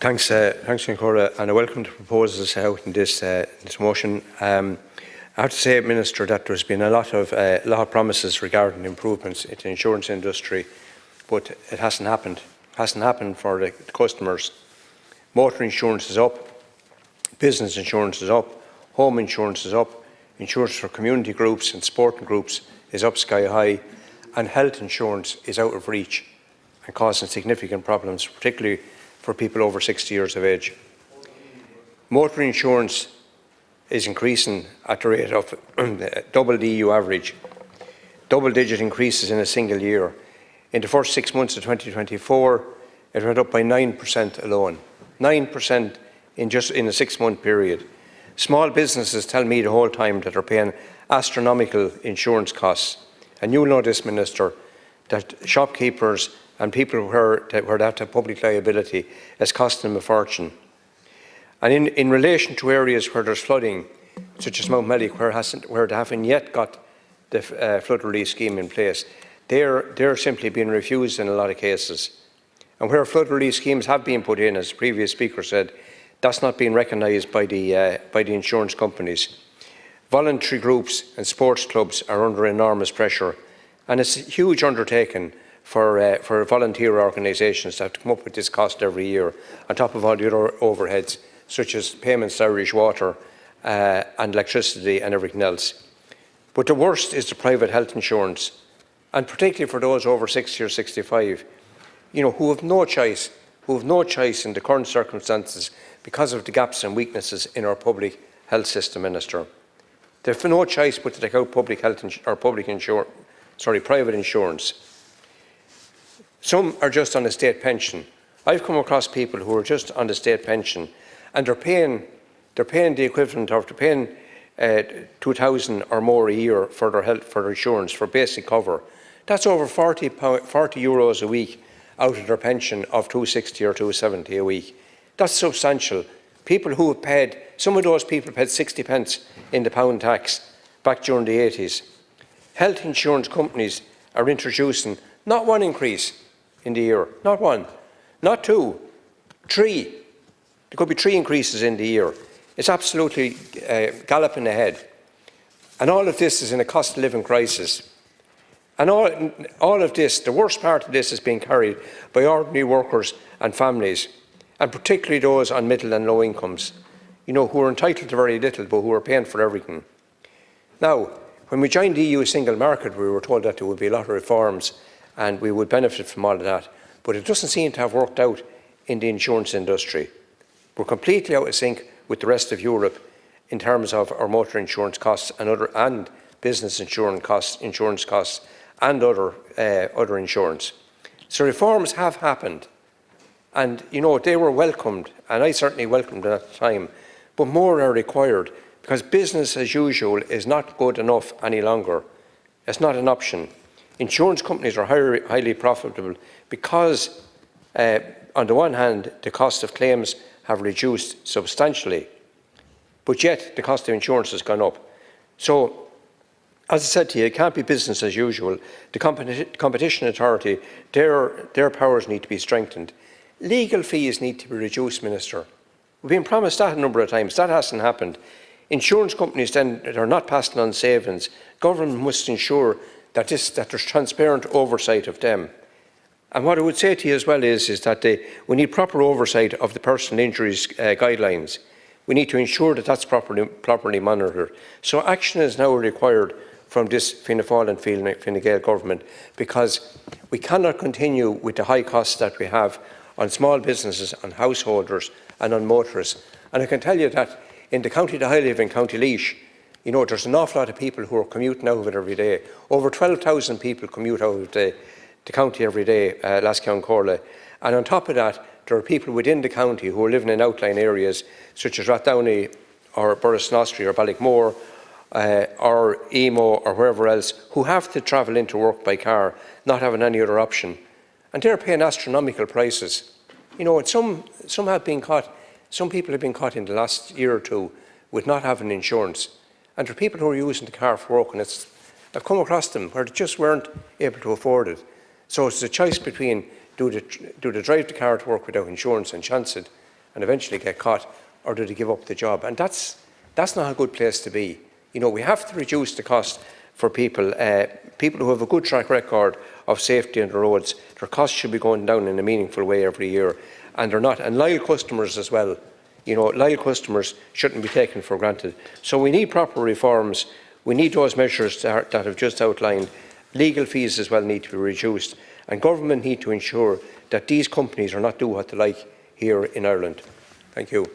Thanks, Cora, and I welcome the proposals out in this motion. I have to say, Minister, that there's been a lot of promises regarding improvements in the insurance industry, but it hasn't happened. It hasn't happened for the customers. Motor insurance is up, business insurance is up, home insurance is up, insurance for community groups and sporting groups is up sky high, and health insurance is out of reach and causing significant problems, particularly for people over 60 years of age. Motor insurance is increasing at the rate of double the EU average, double-digit increases in a single year. In the first 6 months of 2024, it went up by 9% alone, 9% in a 6-month period. Small businesses tell me the whole time that they're paying astronomical insurance costs. And you know this, Minister, that shopkeepers and people where they have to have public liability is costing them a fortune. And in relation to areas where there's flooding, such as Mount Mellick, where they haven't yet got the flood relief scheme in place, they're simply being refused in a lot of cases. And where flood relief schemes have been put in, as the previous speaker said, that's not being recognised by the insurance companies. Voluntary groups and sports clubs are under enormous pressure, and it's a huge undertaking for volunteer organisations to have to come up with this cost every year, on top of all the other overheads, such as payments to Irish Water and electricity and everything else. But the worst is the private health insurance, and particularly for those over 60 or 65, who have no choice in the current circumstances because of the gaps and weaknesses in our public health system, Minister. They have no choice but to take out private insurance. Some are just on a state pension. I've come across people who are just on the state pension, and they're paying the equivalent of paying 2,000 or more a year for their insurance for basic cover. That's over 40 euros a week out of their pension of 260 or 270 a week. That's substantial. People who have paid, some of those people paid 60 pence in the pound tax back during the 80s. Health insurance companies are introducing not one increase in the year, not one, not two, three. There could be 3 increases in the year. It's absolutely galloping ahead. And all of this is in a cost of living crisis. And all of this, the worst part of this is being carried by ordinary workers and families, and particularly those on middle and low incomes, who are entitled to very little but who are paying for everything. Now, when we joined the EU single market, we were told that there would be a lot of reforms and we would benefit from all of that, but it doesn't seem to have worked out in the insurance industry. We're completely out of sync with the rest of Europe in terms of our motor insurance costs and business insurance costs and other insurance. So reforms have happened, and they were welcomed, and I certainly welcomed them at the time, but more are required, because business as usual is not good enough any longer. It's not an option. Insurance companies are highly profitable because, on the one hand, the cost of claims have reduced substantially, but yet the cost of insurance has gone up. So, as I said to you, it can't be business as usual. The competition authority, their powers need to be strengthened. Legal fees need to be reduced, Minister. We've been promised that a number of times. That hasn't happened. Insurance companies then are not passing on savings. Government must ensure that there's transparent oversight of them. And what I would say to you as well is that we need proper oversight of the personal injuries guidelines. We need to ensure that that's properly monitored. So action is now required from this Fianna Fáil and Fine Gael government, because we cannot continue with the high costs that we have on small businesses, on householders and on motorists. And I can tell you that in the county that I live in, County Laois, there's an awful lot of people who are commuting out of it every day. Over 12,000 people commute out of the county every day, Lascaux Corley. And on top of that, there are people within the county who are living in outlying areas such as Rathdowney or Borrisnostry or Ballickmore or Emo or wherever else, who have to travel into work by car, not having any other option. And they're paying astronomical prices. And some have been caught, some people have been caught in the last year or two with not having insurance. And there are people who are using the car for work, and I've come across them where they just weren't able to afford it. So it's a choice between do they drive the car to work without insurance and chance it and eventually get caught, or do they give up the job? And that's not a good place to be. You know, we have to reduce the cost for people. People who have a good track record of safety on the roads, their costs should be going down in a meaningful way every year, and they're not. And loyal customers as well. You know, loyal customers shouldn't be taken for granted. So we need proper reforms. We need those measures that I've just outlined. Legal fees as well need to be reduced, and government need to ensure that these companies are not doing what they like here in Ireland. Thank you.